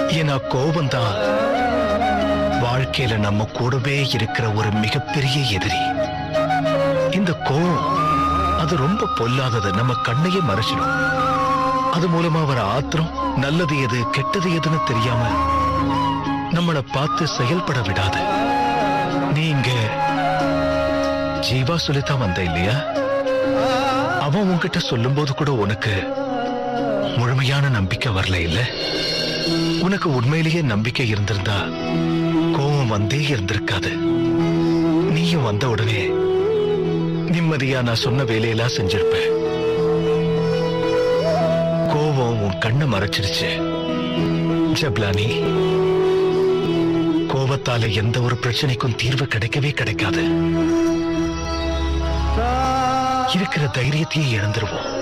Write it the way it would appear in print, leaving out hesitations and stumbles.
ஏன்னா கோபம் தான் வாழ்க்கையில நம்ம கூடவே இருக்கிற ஒரு மிகப்பெரிய எதிரி. இந்த கோபம் அது ரொம்ப பொல்லாதது, நம்ம கண்ணையே மறைச்சிடும். அது மூலமா வர ஆத்திரம் நல்லது எது கெட்டது எதுன்னு தெரியாம நம்மளை பார்த்து செயல்பட விடாது. நீங்க ஜீவா சொல்லித்தான் வந்த இல்லையா? அவன் உன்கிட்ட சொல்லும் போது கூட உனக்கு முழுமையான நம்பிக்கை வரல இல்ல? உனக்கு உண்மையிலேயே நம்பிக்கை இருந்திருந்தா கோபம் வந்தே இருந்திருக்காது. நீயும் வந்த உடனே நிம்மதியா நான் சொன்ன வேலையெல்லாம் செஞ்சிருப்ப. கோபம் உன் கண்ணை மறைச்சிருச்சு ஜப்லானி. கோபத்தால எந்த ஒரு பிரச்சனைக்கும் தீர்வு கிடைக்கவே கிடைக்காது. இருக்கிற தைரியத்தையே இழந்துருவோம்.